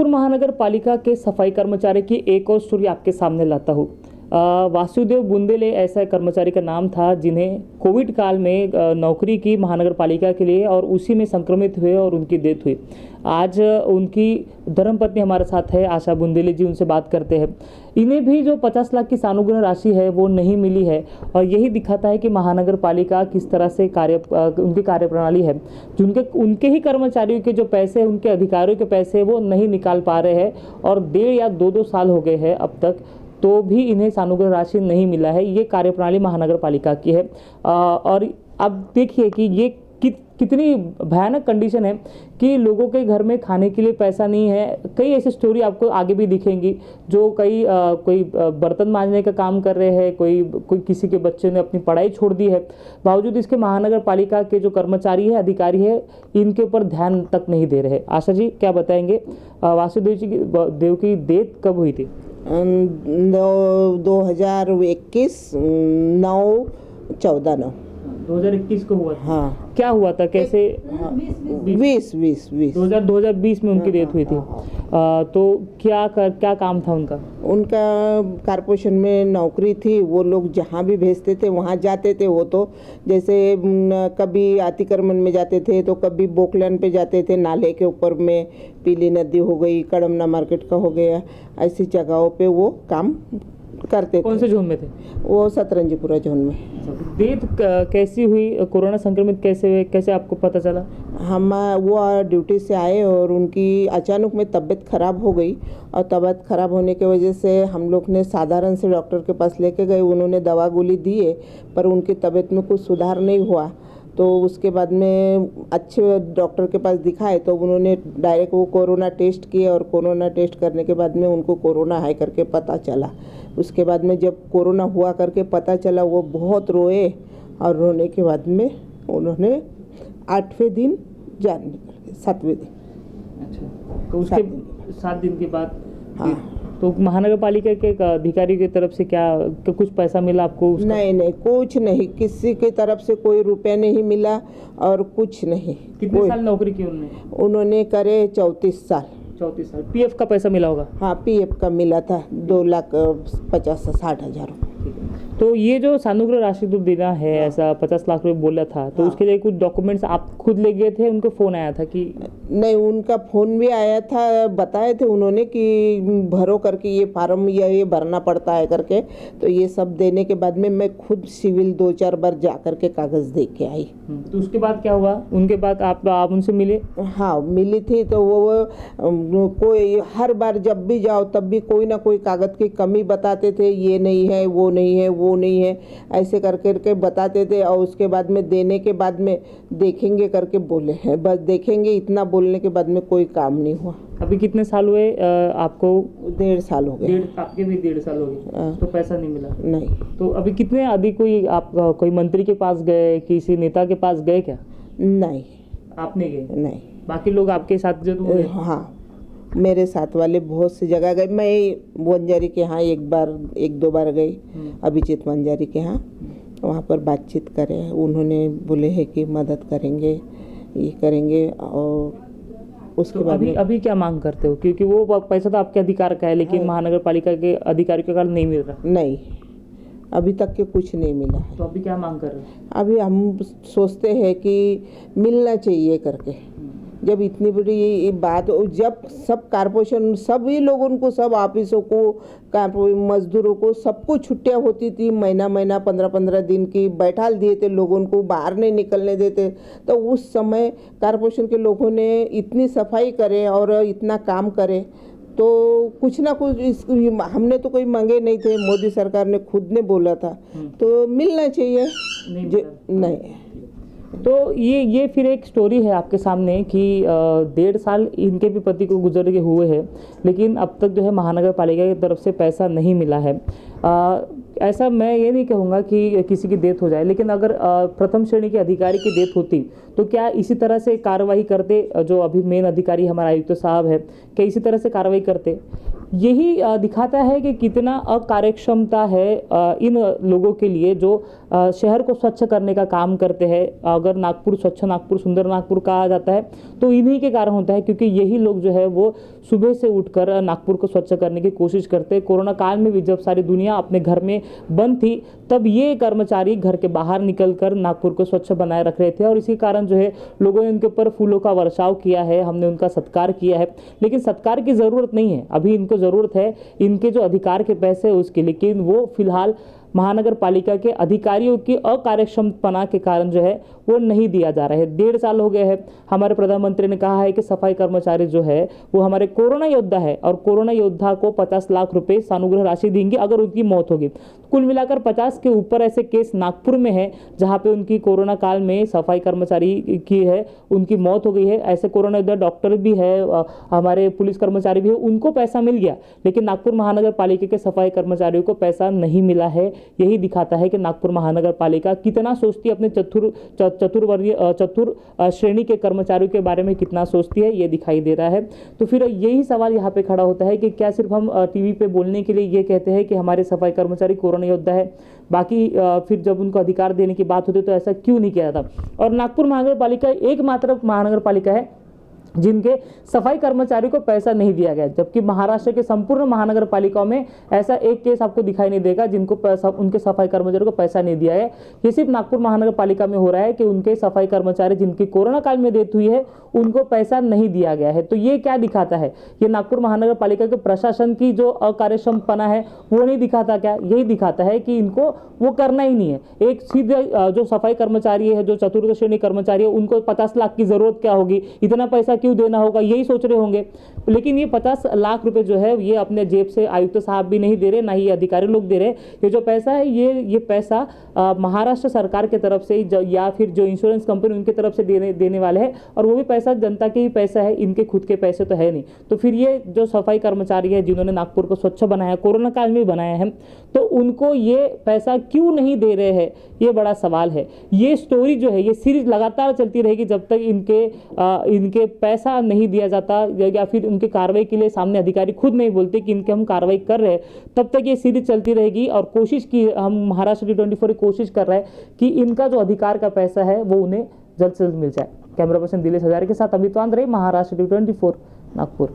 नागपुर महानगर पालिका के सफाई कर्मचारी की एक और स्टोरी आपके सामने लाता हूँ। वासुदेव बुंदेले ऐसा कर्मचारी का नाम था जिन्हें कोविड काल में नौकरी की महानगर पालिका के लिए और उसी में संक्रमित हुए और उनकी डेथ हुई। आज उनकी धर्मपत्नी हमारे साथ है, आशा बुंदेले जी, उनसे बात करते हैं। इन्हें भी जो 50 लाख की सानुग्रह राशि है वो नहीं मिली है और यही दिखाता है कि महानगर पालिका किस तरह से उनकी कार्यप्रणाली है। उनके ही कर्मचारियों के जो पैसे, उनके अधिकारियों के पैसे वो नहीं निकाल पा रहे हैं और 1.5 या 2 साल हो गए हैं अब तक, तो भी इन्हें सानुग्रह राशि नहीं मिला है। ये कार्यप्रणाली महानगर पालिका की है। और अब देखिए कि ये कितनी भयानक कंडीशन है कि लोगों के घर में खाने के लिए पैसा नहीं है। कई ऐसी स्टोरी आपको आगे भी दिखेंगी जो कोई बर्तन मांजने का काम कर रहे हैं, कोई किसी के बच्चे ने अपनी पढ़ाई छोड़ दी है, बावजूद इसके महानगर पालिका के जो कर्मचारी है, अधिकारी है, इनके ऊपर ध्यान तक नहीं दे रहे। आशा जी क्या बताएंगे, वासुदेव की डेथ कब हुई थी? 2021 9/14 2021 को हुआ था। हाँ। क्या हुआ था, कैसे? 2020 में उनकी डेथ हुई थी। तो क्या काम था उनका? उनका कारपोरेशन में नौकरी थी। वो लोग जहाँ भी भेजते थे वहाँ जाते थे। वो तो जैसे कभी अतिक्रमण में जाते थे तो कभी बोकलन पे जाते थे, नाले के ऊपर में पीली नदी हो गई, कड़मना मार्केट का हो गया, ऐसी जगहों पे वो काम करते थे। कौन से जोन में थे वो? सतरंजीपुरा जोन में। डेथ कैसी हुई, कोरोना संक्रमित कैसे हुए, कैसे आपको पता चला? वो ड्यूटी से आए और उनकी अचानक में तबीयत ख़राब हो गई और तबीयत ख़राब होने की वजह से हम लोग ने साधारण से डॉक्टर के पास लेके गए। उन्होंने दवा गोली दिए पर उनकी तबीयत में कुछ सुधार नहीं हुआ। तो उसके बाद में अच्छे डॉक्टर के पास दिखाए तो उन्होंने डायरेक्ट वो कोरोना टेस्ट किए और कोरोना टेस्ट करने के बाद में उनको कोरोना है करके पता चला। उसके बाद में जब कोरोना हुआ करके पता चला, वो बहुत रोए और रोने के बाद में उन्होंने 8वें दिन जान निकल गए, 7वें दिन। अच्छा, तो उसके 7 दिन के बाद? हाँ। तो महानगर पालिका के अधिकारी की तरफ से क्या कुछ पैसा मिला आपको? नहीं, कुछ नहीं, किसी की तरफ से कोई रुपया नहीं मिला और कुछ नहीं। कितने साल नौकरी की उन्होंने करे 34 साल। 34 साल। पीएफ का पैसा मिला होगा? हाँ, पीएफ का मिला था 2,50,60,000। तो ये जो सानुग्रह राशि तो देना है, ऐसा 50 लाख रुपए बोला था, तो उसके लिए कुछ डॉक्यूमेंट्स आप खुद ले गए थे? उनको फ़ोन आया था कि? नहीं, उनका फ़ोन भी आया था, बताए थे उन्होंने कि भरो करके ये फार्म ये भरना पड़ता है करके। तो ये सब देने के बाद में मैं खुद सिविल 2-4 बार जा करके कागज़ दे के आई। तो उसके बाद क्या हुआ? उनके बाद आप उनसे मिले? हाँ, मिली थी। तो वो कोई हर बार जब भी जाओ तब भी कोई ना कोई कागज़ की कमी बताते थे, ये नहीं है, वो नहीं है, वो नहीं है, ऐसे करके बताते थे। और उसके बाद में देने के बाद में देखेंगे करके बोले हैं, बस देखेंगे, इतना बोलने के बाद में कोई काम नहीं हुआ। अभी कितने साल हुए आपको? 1.5 साल हो गए। आपके भी 1.5 साल हो गए। तो पैसा नहीं मिला? नहीं। तो अभी कितने कोई मंत्री के पास गए, किसी नेता के पास गए क्या? नहीं। आप नहीं गए? नहीं। बाकी लोग आपके साथ जो गए? हाँ, मेरे साथ वाले बहुत सी जगह गए। मैं वंजारी के यहाँ 1-2 बार गई, अभिजीत वंजारी के यहाँ। वहाँ पर बातचीत करें, उन्होंने बोले हैं कि मदद करेंगे, ये करेंगे। और उसके तो बाद अभी क्या मांग करते हो? क्योंकि वो पैसा तो आपके अधिकार का है, लेकिन महानगर पालिका के अधिकारियों के कारण नहीं मिल रहा। नहीं, अभी तक के कुछ नहीं मिला है। तो अभी क्या मांग कर रहे हो? अभी हम सोचते हैं कि मिलना चाहिए करके। जब इतनी बड़ी बात, जब सब कारपोरेशन, सभी लोगों को, सब ऑफिसों को, मजदूरों को, सबको छुट्टियां होती थी, महीना 15-15 दिन की बैठाल दिए थे, लोगों को बाहर नहीं निकलने देते। तो उस समय कारपोरेशन के लोगों ने इतनी सफाई करे और इतना काम करे तो कुछ ना कुछ हमने तो कोई मांगे नहीं थे, मोदी सरकार ने खुद ने बोला था। तो मिलना चाहिए। नहीं। तो ये फिर एक स्टोरी है आपके सामने कि 1.5 साल इनके भी पति को गुजर के हुए हैं, लेकिन अब तक जो है महानगर पालिका की तरफ से पैसा नहीं मिला है। ऐसा मैं ये नहीं कहूँगा कि किसी की डेथ हो जाए, लेकिन अगर प्रथम श्रेणी के अधिकारी की डेथ होती तो क्या इसी तरह से कार्रवाई करते? जो अभी मेन अधिकारी हमारा आयुक्त साहब है, क्या इसी तरह से कार्रवाई करते? यही दिखाता है कि कितना अकार्यक्षमता है इन लोगों के लिए जो शहर को स्वच्छ करने का काम करते हैं। अगर नागपुर स्वच्छ नागपुर सुंदर नागपुर कहा जाता है तो इन्हीं के कारण होता है, क्योंकि यही लोग जो है वो सुबह से उठकर नागपुर को स्वच्छ करने की कोशिश करते हैं। कोरोना काल में भी जब सारी दुनिया अपने घर में बंद थी तब ये कर्मचारी घर के बाहर निकलकर नागपुर को स्वच्छ बनाए रख रहे थे, और इसी कारण जो है लोगों ने उनके ऊपर फूलों का वर्षाव किया है, हमने उनका सत्कार किया है। लेकिन सत्कार की ज़रूरत नहीं है, अभी इनको ज़रूरत है इनके जो अधिकार के पैसे है उसके, लेकिन वो फिलहाल महानगर पालिका के अधिकारियों की अकार्यक्षमता के कारण जो है वो नहीं दिया जा रहा है। 1.5 साल हो गए हैं, हमारे प्रधानमंत्री ने कहा है कि सफाई कर्मचारी जो है वो हमारे कोरोना योद्धा है और कोरोना योद्धा को 50 लाख रुपए सानुग्रह राशि देंगे अगर उनकी मौत होगी। कुल मिलाकर 50 के ऊपर ऐसे केस नागपुर में है जहाँ पे उनकी कोरोना काल में सफाई कर्मचारी की है उनकी मौत हो गई है। ऐसे कोरोना योद्धा डॉक्टर भी है, हमारे पुलिस कर्मचारी भी है, उनको पैसा मिल गया, लेकिन नागपुर महानगर पालिका के सफाई कर्मचारियों को पैसा नहीं मिला है। यही दिखाता है कि नागपुर महानगर पालिका कितना सोचती है, अपने चतुर श्रेणी के कर्मचारियों के बारे में कितना सोचती है, ये दिखाई दे रहा है। तो फिर यही सवाल यहाँ पे खड़ा होता है कि क्या सिर्फ हम टीवी पे बोलने के लिए ये कहते हैं कि हमारे सफाई कर्मचारी कोरोना योद्धा है, बाकी फिर जब उनको अधिकार देने की बात होती है तो ऐसा क्यों नहीं किया जाता। और नागपुर महानगर पालिका एकमात्र महानगर पालिका है जिनके सफाई कर्मचारियों को पैसा नहीं दिया गया, जबकि महाराष्ट्र के संपूर्ण महानगर पालिकाओं में ऐसा एक केस आपको दिखाई नहीं देगा जिनको उनके सफाई कर्मचारियों को पैसा नहीं दिया है। ये सिर्फ नागपुर महानगर पालिका में हो रहा है कि उनके सफाई कर्मचारी जिनकी कोरोना काल में डेथ हुई है उनको पैसा नहीं दिया गया है। तो ये क्या दिखाता है, ये नागपुर महानगर पालिका के प्रशासन की जो अकार्यक्षमता है वो नहीं दिखाता क्या, यही दिखाता है कि इनको वो करना ही नहीं है। एक सीधे जो सफाई कर्मचारी है, जो चतुर्थ श्रेणी कर्मचारी है, उनको 50 लाख की जरूरत क्या होगी, इतना पैसा क्यों देना होगा, यही सोच रहे होंगे। लेकिन ये 50 लाख रुपए जो है ये अपने जेब से आयुक्त साहब भी नहीं दे रहे, ना ही अधिकारी लोग दे रहे। ये जो पैसा है ये पैसा महाराष्ट्र सरकार के तरफ से या फिर जो इंश्योरेंस कंपनी उनके तरफ से देने वाले हैं, और वो भी पैसा जनता के ही पैसा है, इनके खुद के पैसे तो है नहीं। तो फिर ये जो सफाई कर्मचारी है जिन्होंने नागपुर को स्वच्छ बनाया, कोरोना काल में बनाया है, तो उनको ये पैसा क्यों नहीं दे रहे हैं, ये बड़ा सवाल है। ये स्टोरी जो है ये सीरीज लगातार चलती रहेगी जब तक इनके पैसा नहीं दिया जाता या फिर उनके कार्रवाई के लिए सामने अधिकारी खुद नहीं बोलते कि इनके हम कार्रवाई कर रहे हैं, तब तक ये सीरीज चलती रहेगी। और कोशिश की हम महाराष्ट्र T24 कोशिश कर रहा है कि इनका जो अधिकार का पैसा है वो उन्हें जल्द से जल्द मिल जाए। कैमरा पर्सन दिलेश हजारे के साथ अमित वांद्रे, महाराष्ट्र T24 नागपुर।